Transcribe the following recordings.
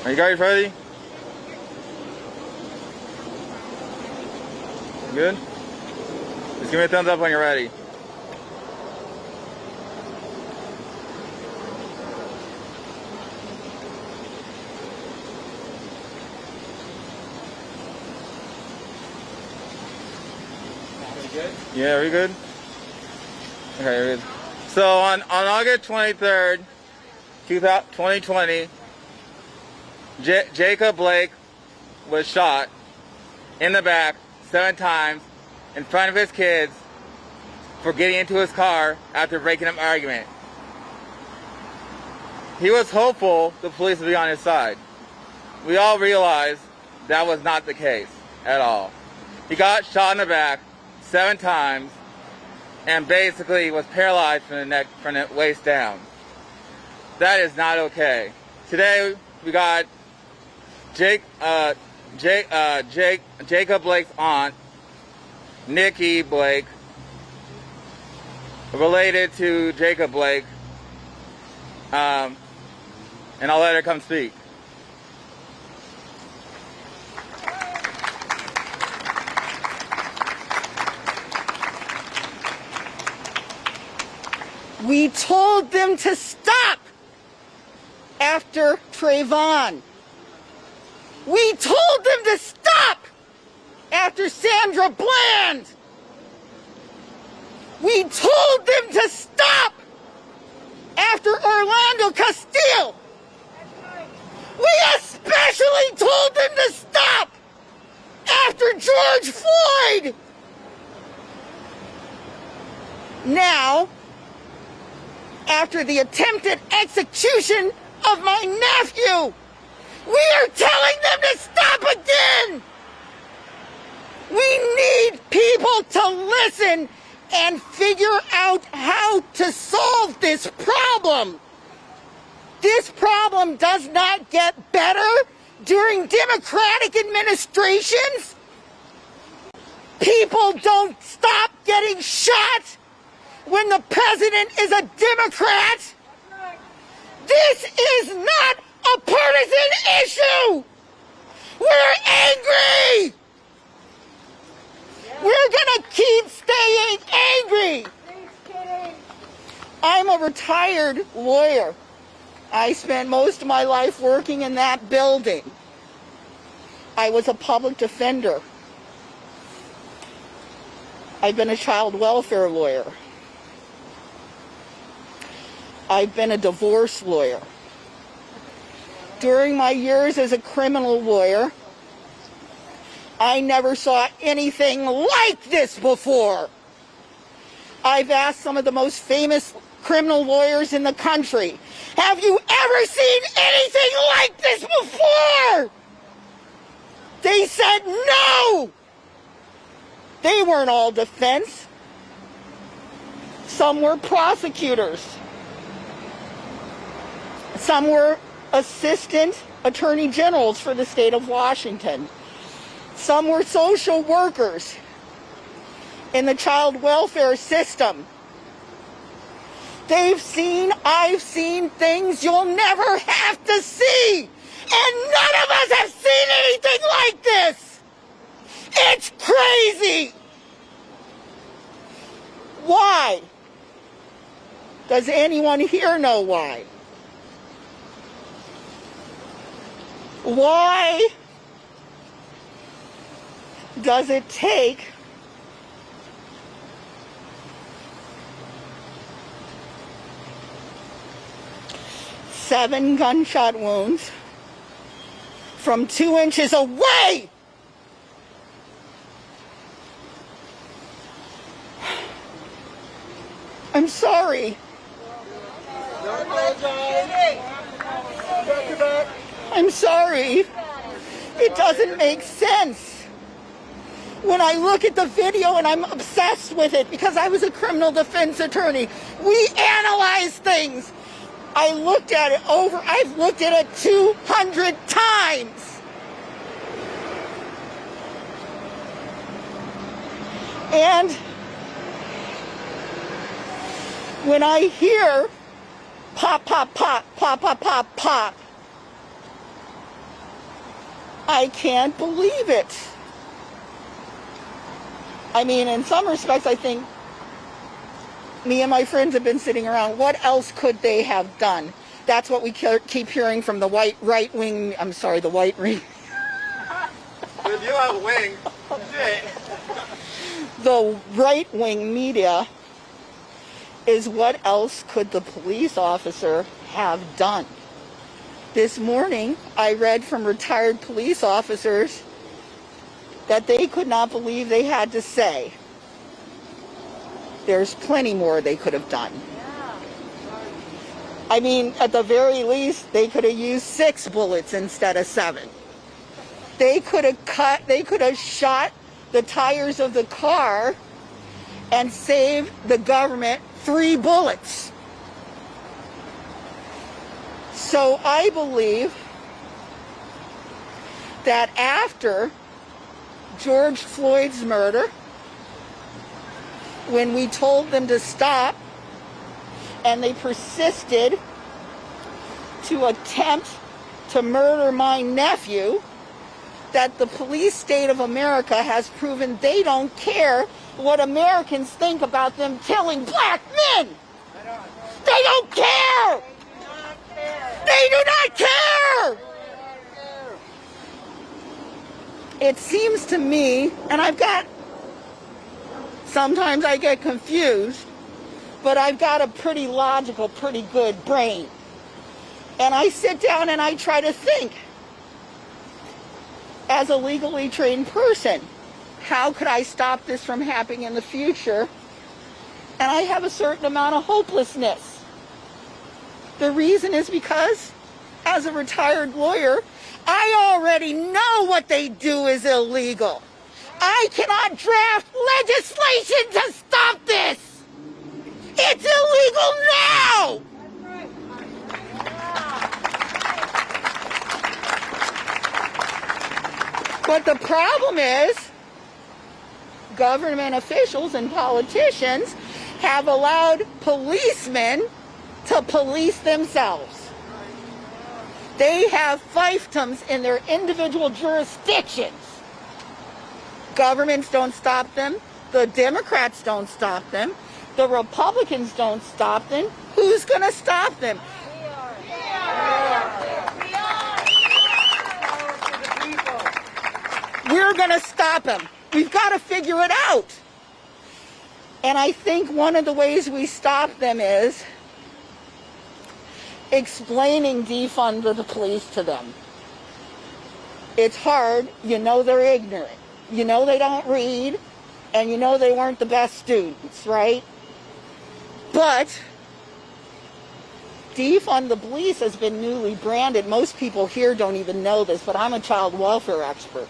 Are you guys ready? Good? Just give me a thumbs up when you're ready. Good? Yeah, are we good? Okay, we're good. So on August 23rd, 2020, Jacob Blake was shot in the back 7 times in front of his kids for getting into his car after breaking up an argument. He was hopeful the police would be on his side. We all realized that was not the case at all. He got shot in the back 7 times and basically was paralyzed from the neck, from the waist down. That is not okay. Today we got Jacob Blake's aunt, Nikki Blake, related to Jacob Blake, and I'll let her come speak. We told them to stop after Trayvon. We told them to stop after Sandra Bland. We told them to stop after Orlando Castile. We especially told them to stop after George Floyd. Now, after the attempted execution of my nephew, we are telling them to stop again. We need people to listen and figure out how to solve this problem. This problem does not get better during Democratic administrations. People don't stop getting shot when the president is a Democrat. This is not a partisan issue. We're angry. We're gonna keep staying angry. I'm a retired lawyer. I spent most of my life working in that building. I was a public defender. I've been a child welfare lawyer. I've been a divorce lawyer. During my years as a criminal lawyer, I never saw anything like this before. I've asked some of the most famous criminal lawyers in the country, have you ever seen anything like this before? They said no. They weren't all defense. Some were prosecutors. Some were assistant attorney generals for the state of Washington. Some were social workers in the child welfare system. I've seen things you'll never have to see. And none of us have seen anything like this. It's crazy. Why? Does anyone here know why? Why does it take seven gunshot wounds from 2 inches away? I'm sorry. I'm sorry. It doesn't make sense. When I look at the video, and I'm obsessed with it because I was a criminal defense attorney, we analyze things. I've looked at it 200 times. And when I hear Pop, pop, pop, pop, pop, pop, pop. I can't believe it. I mean, in some respects, I think me and my friends have been sitting around. What else could they have done? That's what we keep hearing from the white wing. If you have a wing, the right-wing media is what else could the police officer have done? This morning, I read from retired police officers that they could not believe they had to say. There's plenty more they could have done. I mean, at the very least, they could have used 6 bullets instead of 7. They could have shot the tires of the car and saved the government 3 bullets. So I believe that after George Floyd's murder, when we told them to stop and they persisted to attempt to murder my nephew, that the police state of America has proven they don't care what Americans think about them killing black men. They don't care. They do not care. It seems to me, and sometimes I get confused, but I've got a pretty logical, pretty good brain. And I sit down and I try to think, as a legally trained person, how could I stop this from happening in the future? And I have a certain amount of hopelessness. The reason is because, as a retired lawyer, I already know what they do is illegal. I cannot draft legislation to stop this. It's illegal now. But the problem is, government officials and politicians have allowed policemen to police themselves. They have fiefdoms in their individual jurisdictions. Governments don't stop them. The Democrats don't stop them. The Republicans don't stop them. Who's going to stop them? We're going to stop them. We've got to figure it out. And I think one of the ways we stop them is explaining defund the police to them. It's hard. You know they're ignorant. You know they don't read. And you know they weren't the best students, right? But defund the police has been newly branded. Most people here don't even know this, but I'm a child welfare expert.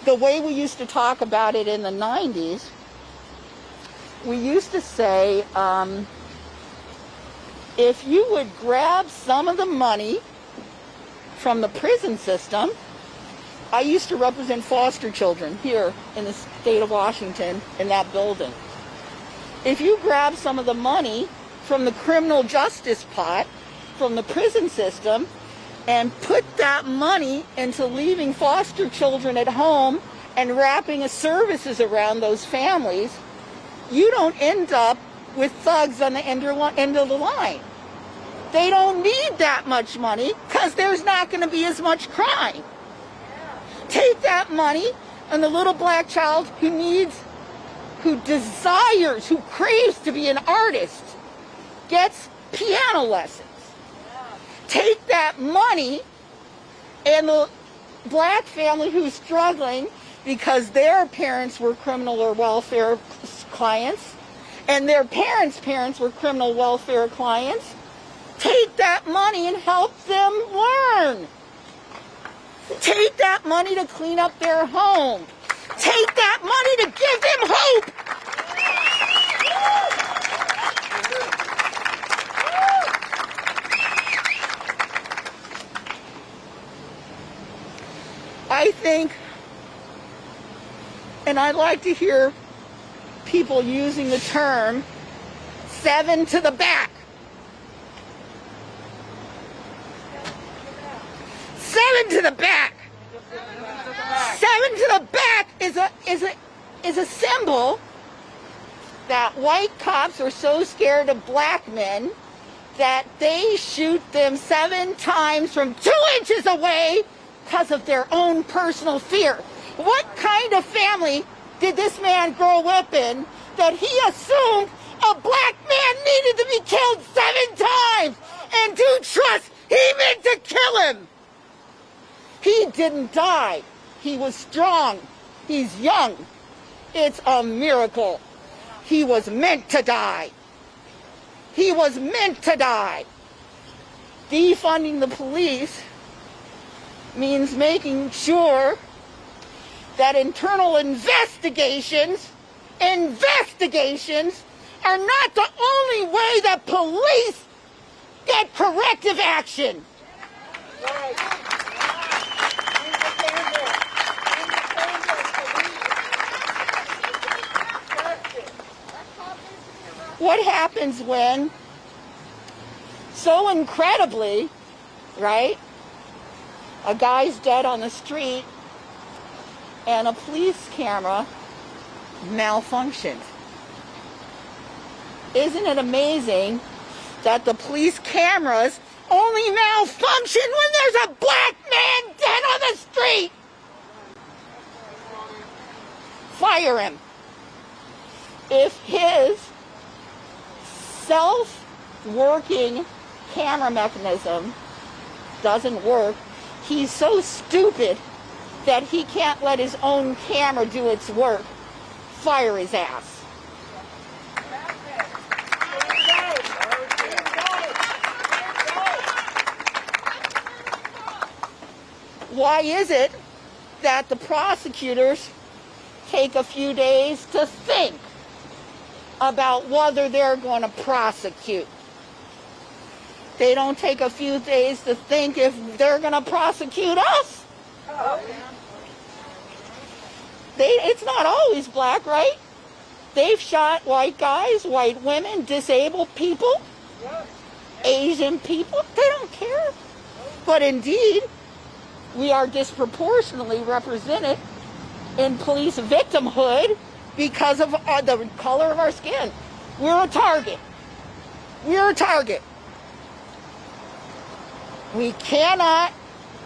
The way we used to talk about it in the 90s, we used to say, if you would grab some of the money from the prison system, I used to represent foster children here in the state of Washington in that building. If you grab some of the money from the criminal justice pot, from the prison system, and put that money into leaving foster children at home and wrapping services around those families, you don't end up with thugs on the end of the line. They don't need that much money because there's not going to be as much crime. Take that money and the little black child who desires, who craves to be an artist, gets piano lessons. Take that money and the black family who's struggling because their parents were criminal or welfare clients and their parents' were criminal welfare clients. Take that money and help them learn. Take that money to clean up their home. Take that money to give them hope. I think, and I'd like to hear people using the term 7 to the back. 7 to the back. 7 to the back is a symbol that white cops are so scared of black men that they shoot them 7 times from 2 inches away because of their own personal fear. What kind of family did this man grow up in that he assumed a black man needed to be killed 7 times? And do trust, he meant to kill him. He didn't die. He was strong. He's young. It's a miracle. He was meant to die. He was meant to die. Defunding the police means making sure that internal investigations are not the only way that police get corrective action. What happens when, so incredibly, right, a guy's dead on the street and a police camera malfunctioned? Isn't it amazing that the police cameras only malfunction when there's a black man dead on the street? Fire him. If his self-working camera mechanism doesn't work, he's so stupid that he can't let his own camera do its work. Fire his ass. Why is it that the prosecutors take a few days to think about whether they're going to prosecute? They don't take a few days to think if they're going to prosecute us. It's not always black, right? They've shot white guys, white women, disabled people, Asian people. They don't care. But indeed, we are disproportionately represented in police victimhood because of the color of our skin. We're a target. We're a target. We cannot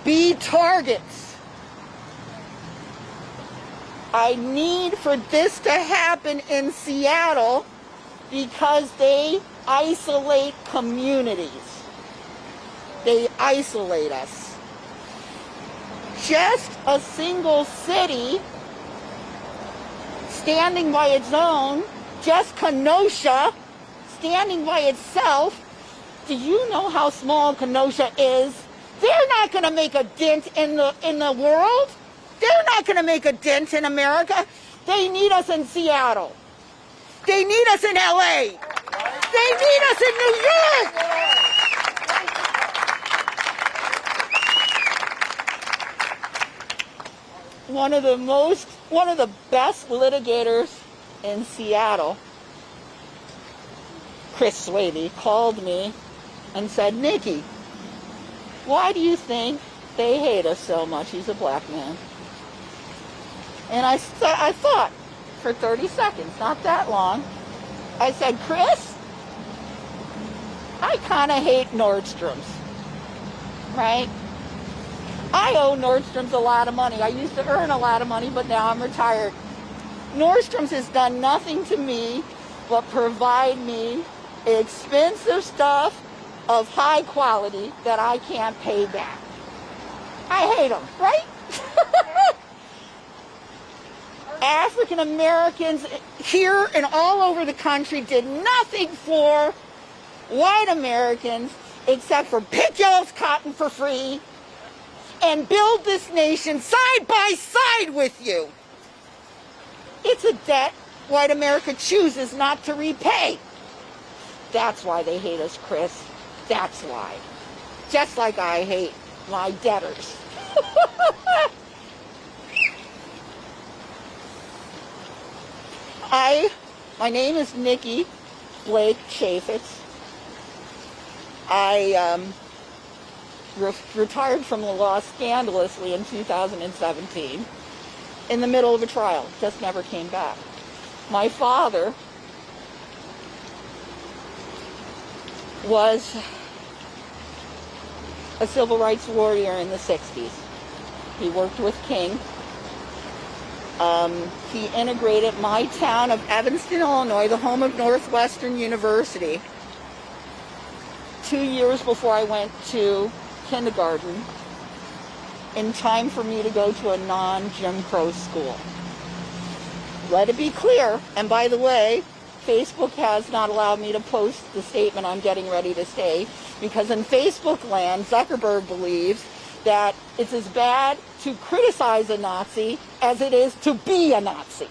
be targets. I need for this to happen in Seattle because they isolate communities. They isolate us. Just a single city standing by its own, just Kenosha standing by itself. Do you know how small Kenosha is? They're not going to make a dent in the world. They're not going to make a dent in America. They need us in Seattle. They need us in LA. They need us in New York. One of the best litigators in Seattle, Chris Swavey, called me and said, "Nikki, why do you think they hate us so much?" He's a black man. And I thought for 30 seconds, not that long. I said, "Chris, I kind of hate Nordstrom's, right? I owe Nordstrom's a lot of money. I used to earn a lot of money, but now I'm retired. Nordstrom's has done nothing to me but provide me expensive stuff of high quality that I can't pay back. I hate them, right?" African Americans here and all over the country did nothing for white Americans except for pick y'all's cotton for free and build this nation side by side with you. It's a debt white America chooses not to repay. That's why they hate us, Chris. That's why. Just like I hate my debtors. My name is Nikki Blake Chafetz. I retired from the law scandalously in 2017 in the middle of a trial. Just never came back. My father was a civil rights warrior in the 60s. He worked with King. He integrated my town of Evanston, Illinois, the home of Northwestern University, 2 years before I went to kindergarten, in time for me to go to a non-Jim Crow school. Let it be clear, and by the way, Facebook has not allowed me to post the statement I'm getting ready to say, because in Facebook land, Zuckerberg believes that it's as bad to criticize a Nazi as it is to be a Nazi.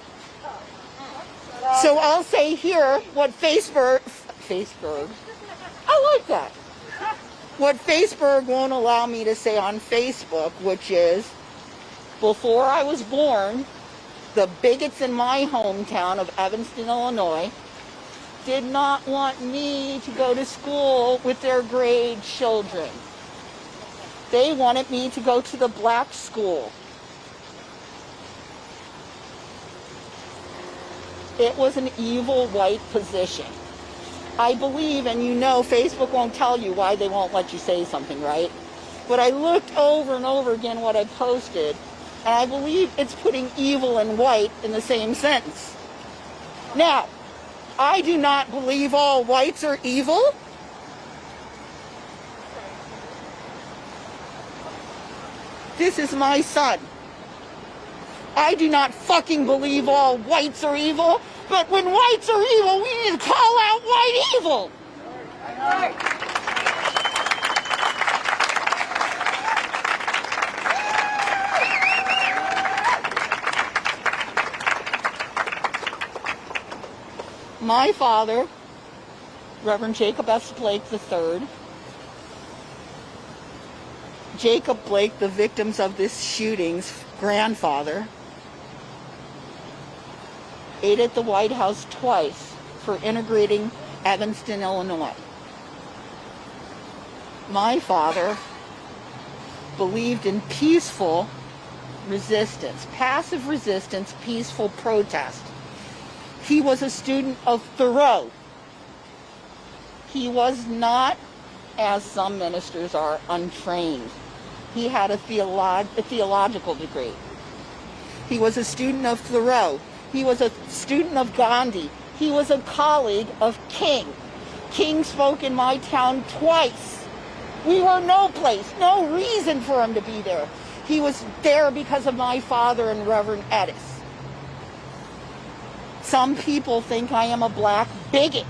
So I'll say here what Facebook, I like that. What Facebook won't allow me to say on Facebook, which is, before I was born, the bigots in my hometown of Evanston, Illinois, did not want me to go to school with their grade children. They wanted me to go to the black school. It was an evil white position. I believe, and you know, Facebook won't tell you why they won't let you say something, right? But I looked over and over again what I posted, and I believe it's putting evil and white in the same sentence. Now, I do not believe all whites are evil. This is my son. I do not fucking believe all whites are evil, but when whites are evil, we need to call out white evil. My father, Reverend Jacob S. Blake III, Jacob Blake, the victims of this shooting's grandfather, ate at the White House twice for integrating Evanston, Illinois. My father believed in peaceful resistance, passive resistance, peaceful protest. He was a student of Thoreau. He was not, as some ministers are, untrained. He had a theological degree. He was a student of Thoreau. He was a student of Gandhi. He was a colleague of King. King spoke in my town twice. We were no place, no reason for him to be there. He was there because of my father and Reverend Edis. Some people think I am a black bigot.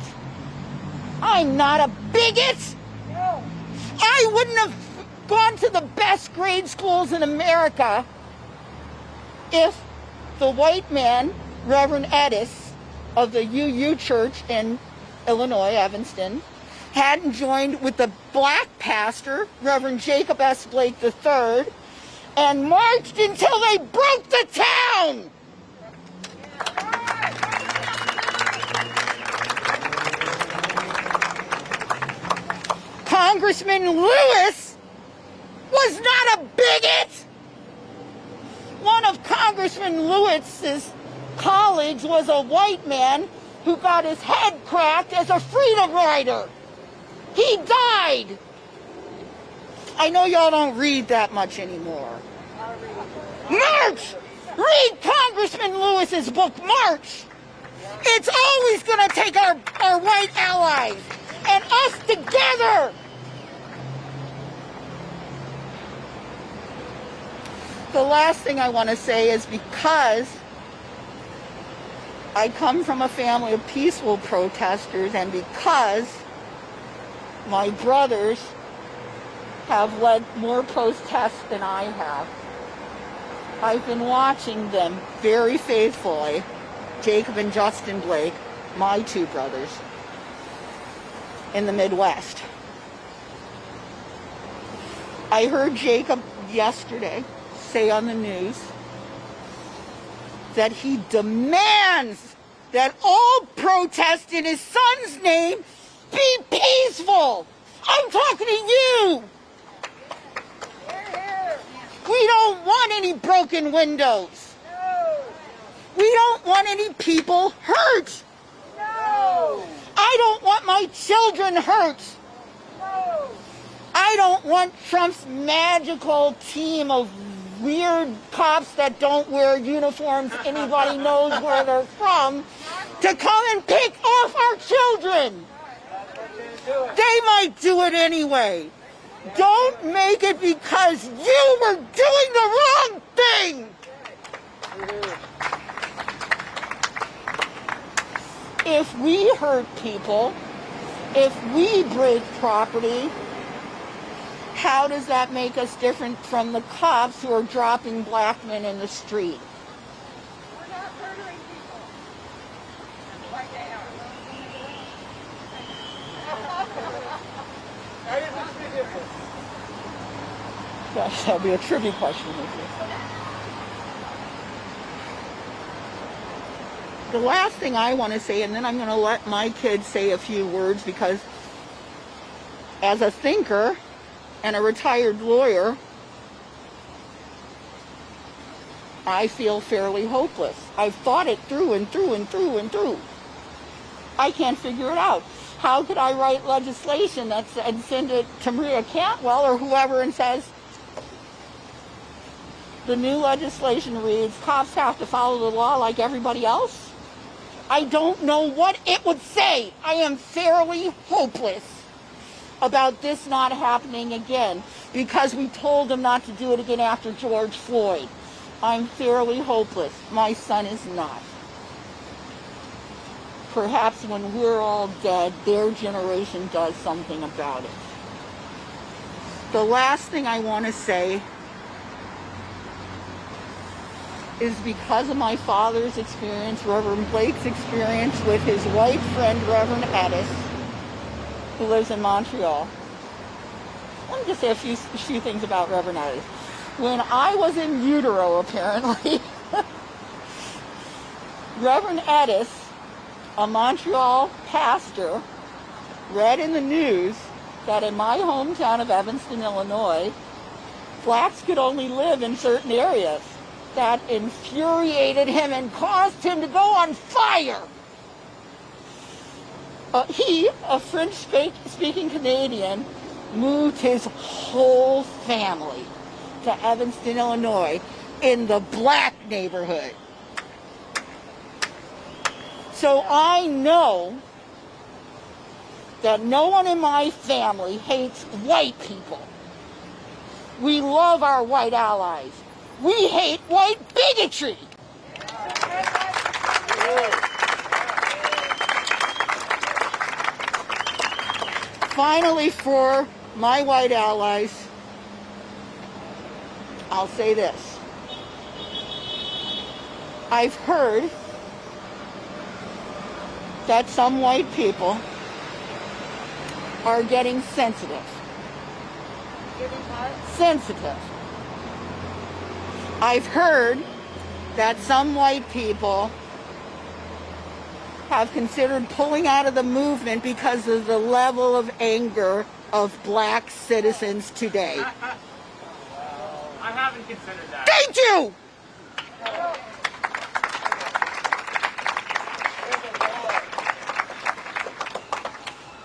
I'm not a bigot. No. I wouldn't have gone to the best grade schools in America if the white man, Reverend Edis of the UU Church in Illinois, Evanston, hadn't joined with the black pastor, Reverend Jacob S. Blake III, and marched until they broke the town. Congressman Lewis was not a bigot. One of Congressman Lewis's colleagues was a white man who got his head cracked as a freedom rider. He died. I know y'all don't read that much anymore. March! Read Congressman Lewis's book, March. It's always going to take our white allies and us together. The last thing I want to say is, because I come from a family of peaceful protesters, and because my brothers have led more protests than I have, I've been watching them very faithfully, Jacob and Justin Blake, my two brothers, in the Midwest. I heard Jacob yesterday say on the news that he demands that all protest in his son's name be peaceful. I'm talking to you. We don't want any broken windows. We don't want any people hurt. I don't want my children hurt. I don't want Trump's magical team of weird cops that don't wear uniforms, anybody knows where they're from, to come and pick off our children. They might do it anyway. Don't make it because you were doing the wrong thing. If we hurt people, if we break property, how does that make us different from the cops who are dropping black men in the street? We're not murdering people. Right now. How does this be different? Gosh, that'll be a trivia question. The last thing I want to say, and then I'm going to let my kids say a few words, because as a thinker and a retired lawyer, I feel fairly hopeless. I've thought it through and through and through and through. I can't figure it out. How could I write legislation and send it to Maria Cantwell or whoever and says, the new legislation reads, cops have to follow the law like everybody else? I don't know what it would say. I am fairly hopeless about this not happening again because we told them not to do it again after George Floyd. I'm fairly hopeless. My son is not. Perhaps when we're all dead, their generation does something about it. The last thing I want to say is because of my father's experience, Reverend Blake's experience with his white friend, Reverend Addis, who lives in Montreal. Let me just say a few things about Reverend Addis. When I was in utero, apparently, Reverend Addis, a Montreal pastor, read in the news that in my hometown of Evanston, Illinois, blacks could only live in certain areas. That infuriated him and caused him to go on fire. He, a French-speaking Canadian, moved his whole family to Evanston, Illinois, in the black neighborhood. So I know that no one in my family hates white people. We love our white allies. We hate white bigotry. Finally, for my white allies, I'll say this. I've heard that some white people are getting sensitive. Sensitive. I've heard that some white people have considered pulling out of the movement because of the level of anger of black citizens today. I haven't considered that. Thank you!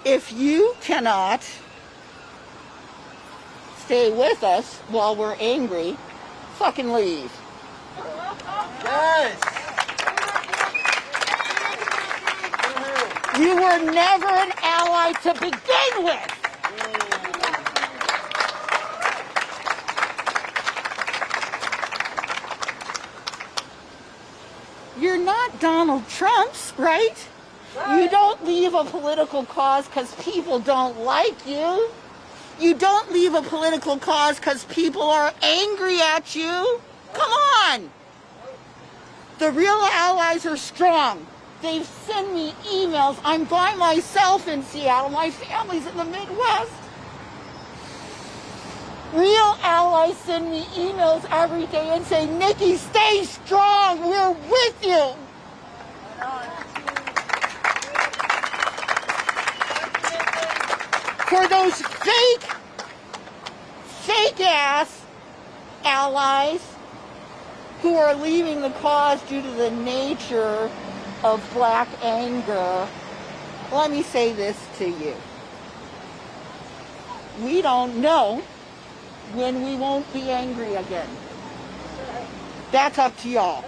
If you cannot stay with us while we're angry, fucking leave. Yes. You were never an ally to begin with. You're not Donald Trump's, right? You don't leave a political cause because people don't like you. You don't leave a political cause because people are angry at you. Come on. The real allies are strong. They've sent me emails. I'm by myself in Seattle. My family's in the Midwest. Real allies send me emails every day and say, Nikki, stay strong. We're with you. are those fake ass allies who are leaving the cause due to the nature of black anger. Let me say this to you. We don't know when we won't be angry again. That's up to y'all.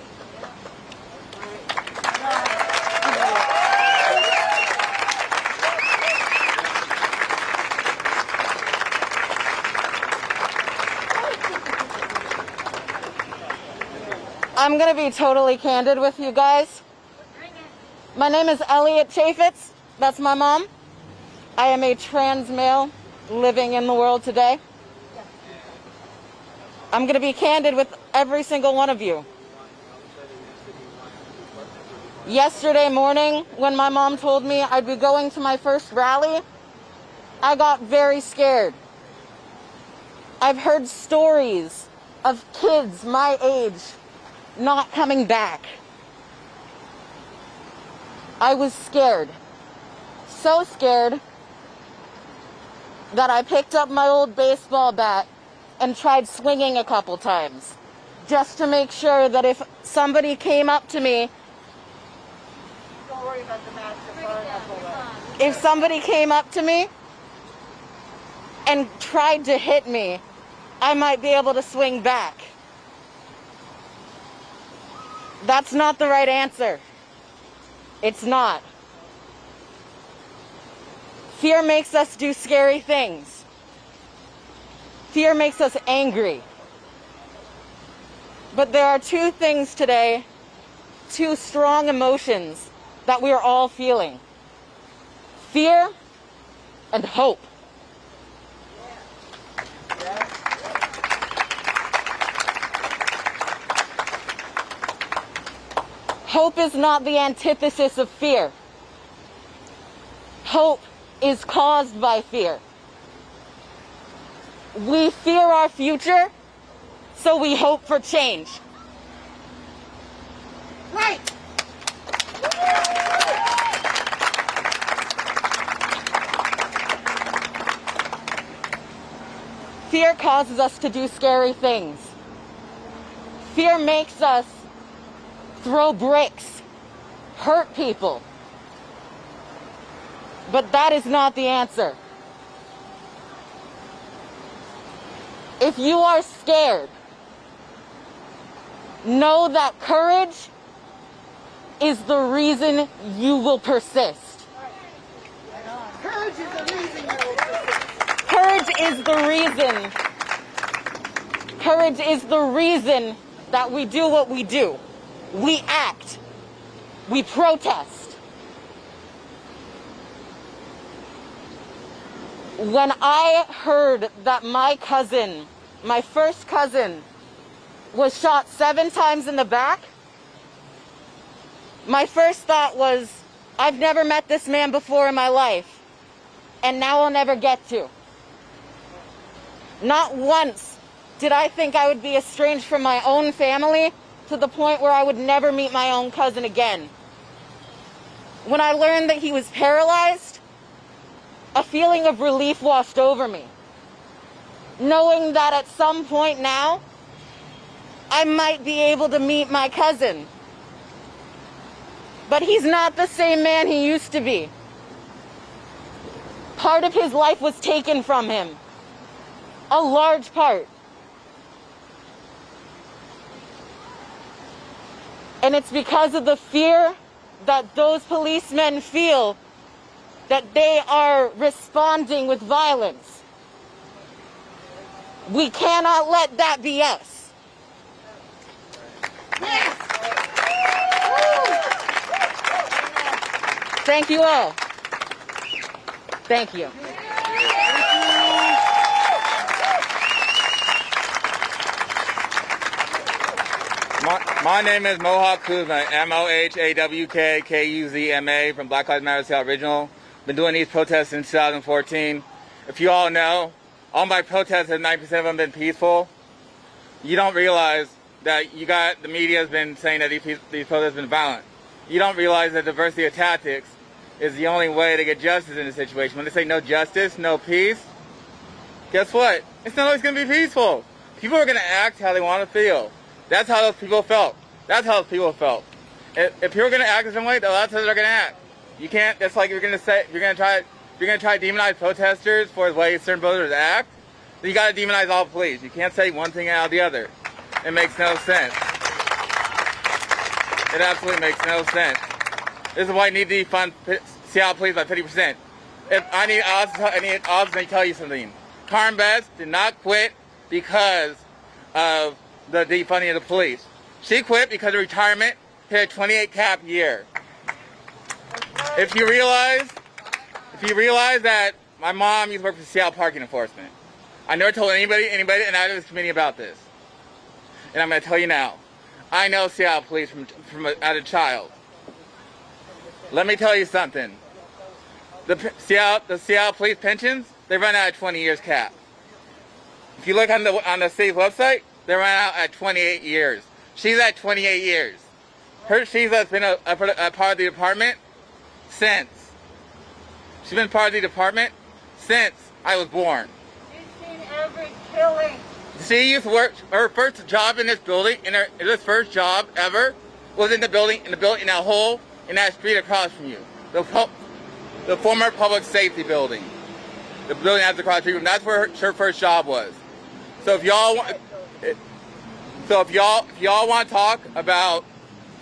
I'm going to be totally candid with you guys. My name is Chafetz. That's my mom. I am a trans male living in the world today. I'm going to be candid with every single one of you. Yesterday morning, when my mom told me I'd be going to my first rally, I got very scared. I've heard stories of kids my age not coming back. I was scared. So scared that I picked up my old baseball bat and tried swinging a couple times, just to make sure that if somebody came up to me, don't worry about the match, if somebody came up to me and tried to hit me, I might be able to swing back. That's not the right answer. It's not. Fear makes us do scary things. Fear makes us angry. But there are two things today, two strong emotions that we are all feeling. Fear and hope. Hope is not the antithesis of fear. Hope is caused by fear. We fear our future, so we hope for change. Right. Fear causes us to do scary things. Fear makes us throw bricks, hurt people. But that is not the answer. If you are scared, know that courage is the reason you will persist. Courage is the reason you will persist. Courage is the reason that we do what we do. We act. We protest. When I heard that my cousin, my first cousin, was shot 7 times in the back, my first thought was, I've never met this man before in my life, and now I'll never get to. Not once did I think I would be estranged from my own family to the point where I would never meet my own cousin again. When I learned that he was paralyzed, a feeling of relief washed over me, knowing that at some point now, I might be able to meet my cousin. But he's not the same man he used to be. Part of his life was taken from him. A large part. And it's because of the fear that those policemen feel that they are responding with violence. We cannot let that be us. Yes. Thank you all. Thank you. My name is Mohawk Kuzma, Mohawk from Black Lives Matter Seattle Original. Been doing these protests since 2014. If you all know, all my protests have 90% of them been peaceful. You don't realize that the media has been saying that these protests have been violent. You don't realize the diversity of tactics is the only way to get justice in a situation. When they say no justice, no peace, guess what? It's not always going to be peaceful. People are going to act how they want to feel. That's how those people felt. That's how those people felt. If people are going to act a certain way, that's how they're going to act. You can't. That's like if you're going to try to demonize protesters for the way certain protesters act. Then you got to demonize all police. You can't say one thing out of the other. It makes no sense. It absolutely makes no sense. This is why I need to defund Seattle police by 50%. I also need to tell you something. Karen Best did not quit because of the defunding of the police. She quit because of retirement hit a 28 cap year. If you realize that my mom used to work for Seattle Parking Enforcement. I never told anybody in the committee about this. And I'm going to tell you now. I know Seattle police as a child. Let me tell you something. The Seattle police pensions, they run out at 20 years cap. If you look on the city's website, they run out at 28 years. She's at 28 years. She's been a part of the department since. She's been part of the department since I was born. She's seen every killing. She used to work. Her first job in this building, this first job ever, was in the building in that hole in that street across from you, the former public safety building, the building that's across the street from. That's where her first job was. So if y'all want to talk about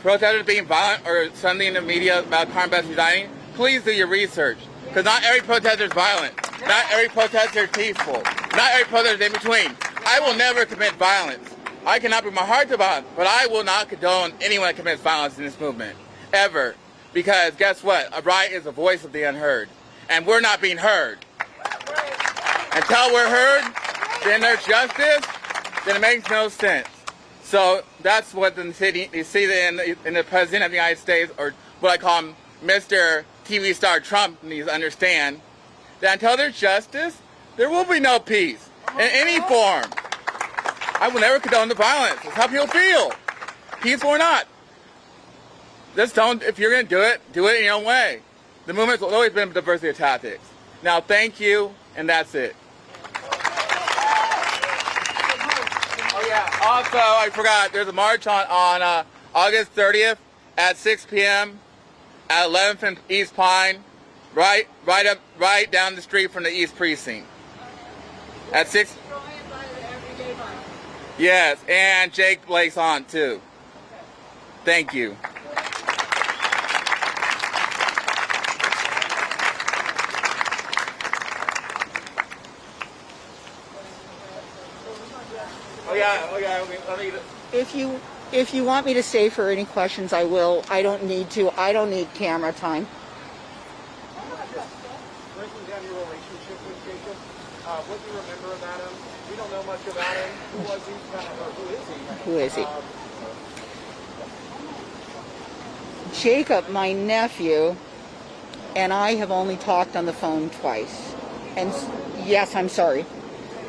protesters being violent or something in the media about Karen Best resigning, please do your research. Because not every protester is violent. Not every protester is peaceful. Not every protester is in between. I will never commit violence. I cannot bring my heart to violence, but I will not condone anyone that commits violence in this movement. Ever. Because guess what? A riot is the voice of the unheard. And we're not being heard. Until we're heard, then there's justice, then it makes no sense. So that's what the city, you see in the President of the United States, or what I call him, Mr. TV star Trump, needs to understand that until there's justice, there will be no peace in any form. I will never condone the violence. It's how people feel, peaceful or not. Just don't. If you're going to do it in your own way. The movement's always been diversity of tactics. Now, thank you, and that's it. Oh yeah. Also, I forgot. There's a march on August 30th at 6 p.m. at 11th and East Pine, right down the street from the East Precinct. At 6. Yes, and Jake Blake's on too. Thank you. Oh yeah. If you want me to stay for any questions, I will. I don't need to. I don't need camera time. Breaking down your relationship with Jacob, what do you remember about him? We don't know much about him. Who was he? Or who is he? Who is he? Jacob, my nephew, and I have only talked on the phone twice. And yes, I'm sorry.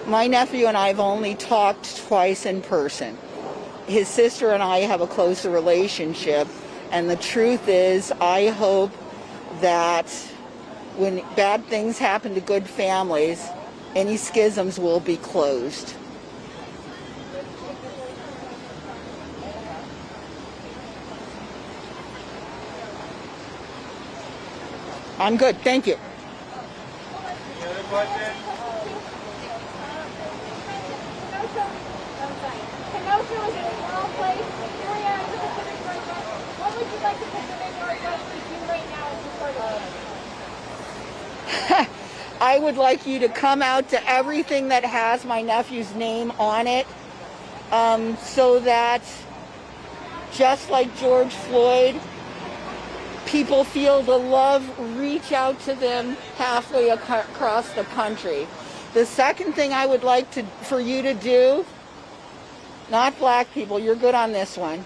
My nephew and I have only talked twice in person. His sister and I have a closer relationship, and the truth is, I hope that when bad things happen to good families, any schisms will be closed. I'm good, thank you. Any other questions? Kenosha is a small place. Here we are in the Pacific Northwest. What would you like the Pacific Northwest to do right now as a part of it? I would like you to come out to everything that has my nephew's name on it, so that just like George Floyd, people feel the love reach out to them halfway across the country. The second thing I would like for you to do, not black people, you're good on this one.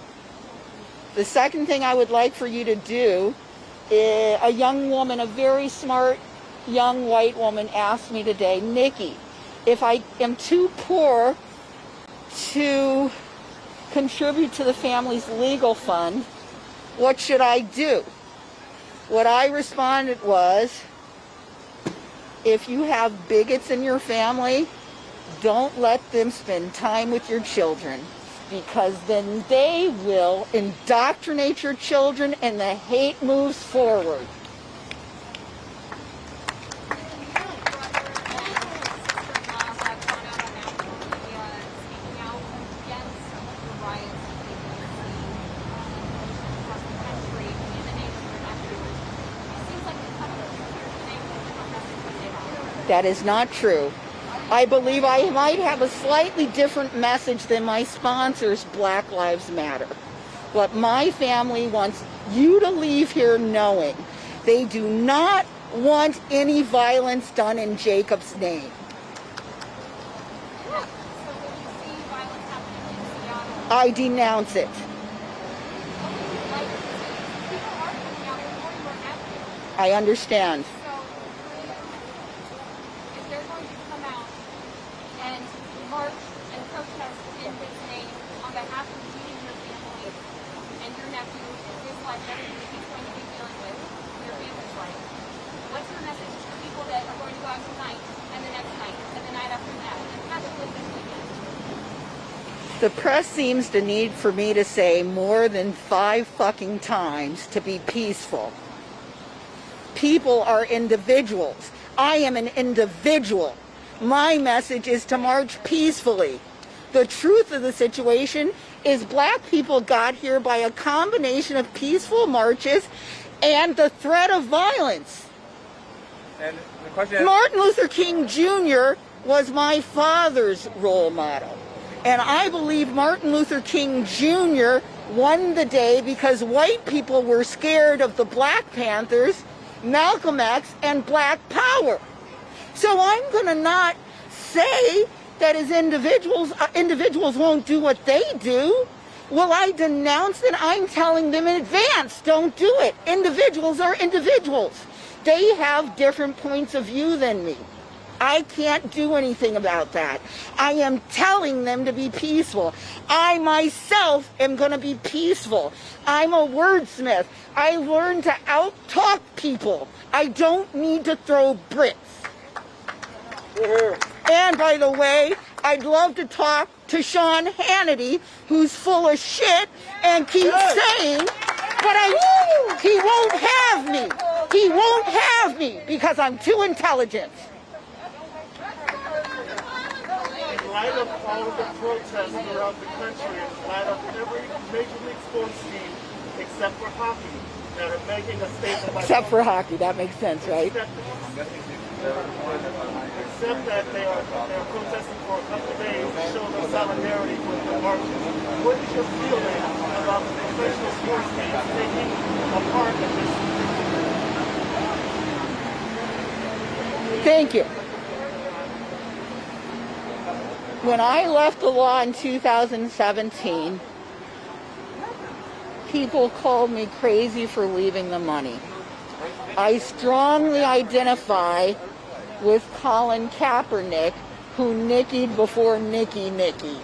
The second thing I would like for you to do, is a young woman, a very smart young white woman asked me today, Nikki, if I am too poor to contribute to the family's legal fund, what should I do? What I responded was, if you have bigots in your family, don't let them spend time with your children, because then they will indoctrinate your children and the hate moves forward. That is not true. I believe I might have a slightly different message than my sponsors, Black Lives Matter. But my family wants you to leave here knowing they do not want any violence done in Jacob's name. I denounce it. I understand. The press seems to need for me to say more than 5 fucking times to be peaceful. People are individuals. I am an individual. My message is to march peacefully. The truth of the situation is black people got here by a combination of peaceful marches and the threat of violence. And the question is, Martin Luther King Jr. was my father's role model. And I believe Martin Luther King Jr. won the day because white people were scared of the Black Panthers, Malcolm X, and Black Power. So I'm going to not say that as individuals won't do what they do. Well, I denounce it. I'm telling them in advance, don't do it. Individuals are individuals. They have different points of view than me. I can't do anything about that. I am telling them to be peaceful. I myself am going to be peaceful. I'm a wordsmith. I learned to out-talk people. I don't need to throw bricks. And by the way, I'd love to talk to Sean Hannity, who's full of shit and keeps saying, but he won't have me. He won't have me because I'm too intelligent. In light of all of the protests throughout the country, in light of every Major League sports team except for hockey that are making a statement about Except for hockey, that makes sense, right? except that they are protesting for a couple of days to show their solidarity with the marches. What is your feeling about the professional sports teams taking a part in this? Thank you. When I left the law in 2017, people called me crazy for leaving the money. I strongly identify with Colin Kaepernick, who nickied before Nikki nickied.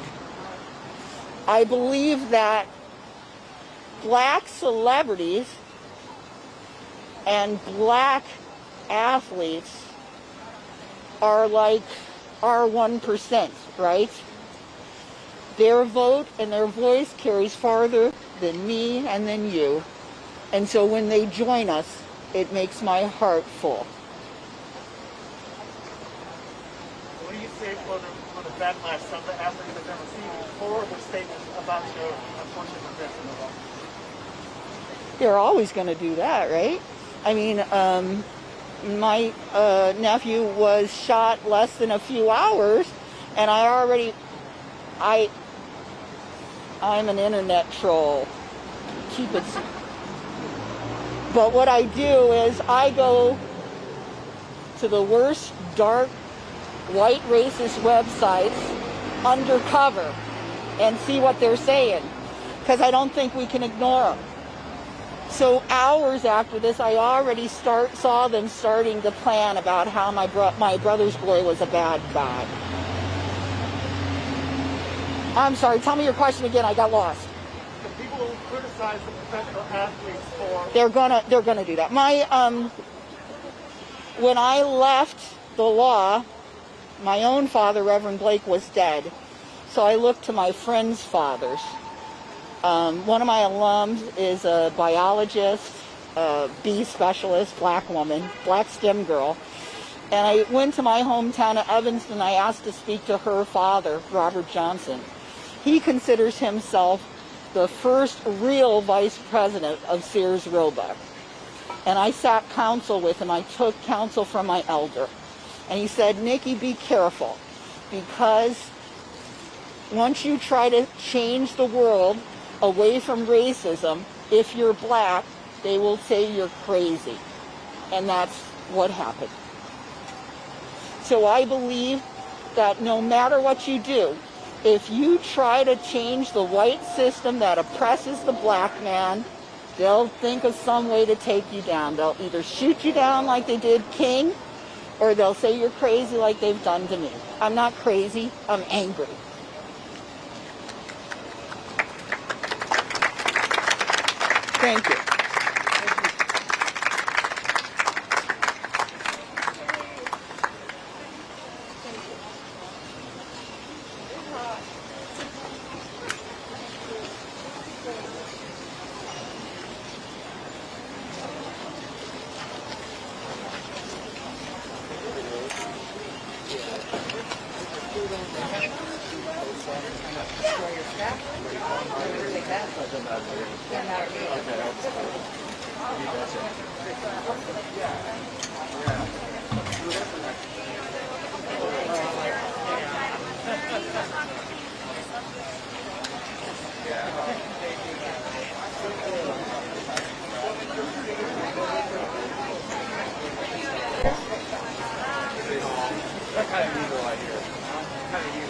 I believe that black celebrities and black athletes are like our 1%, right? Their vote and their voice carries farther than me and than you. And so when they join us, it makes my heart full. What do you say for the backlash some of the athletes that have received for the statements about your unfortunate event? They're always going to do that, right? I mean, my nephew was shot less than a few hours, and I'm an internet troll. Keep it. But what I do is I go to the worst dark white racist websites undercover and see what they're saying, because I don't think we can ignore them. So hours after this, I already saw them starting to plan about how my brother's boy was a bad guy. I'm sorry, tell me your question again, I got lost. The people will criticize the professional athletes for. They're gonna do that. When I left the law, my own father, Reverend Blake, was dead. So I looked to my friends' fathers. One of my alums is a biologist, a bee specialist, black woman, black STEM girl. And I went to my hometown of Evanston. I asked to speak to her father, Robert Johnson. He considers himself the first real vice president of Sears Roebuck. And I sat counsel with him. I took counsel from my elder. And he said, Nikki, be careful, because once you try to change the world away from racism, if you're black, they will say you're crazy. And that's what happened. So I believe that no matter what you do, if you try to change the white system that oppresses the black man, they'll think of some way to take you down. They'll either shoot you down like they did King, or they'll say you're crazy like they've done to me. I'm not crazy, I'm angry. Thank you. Kind of evil, I hear. Kind of evil.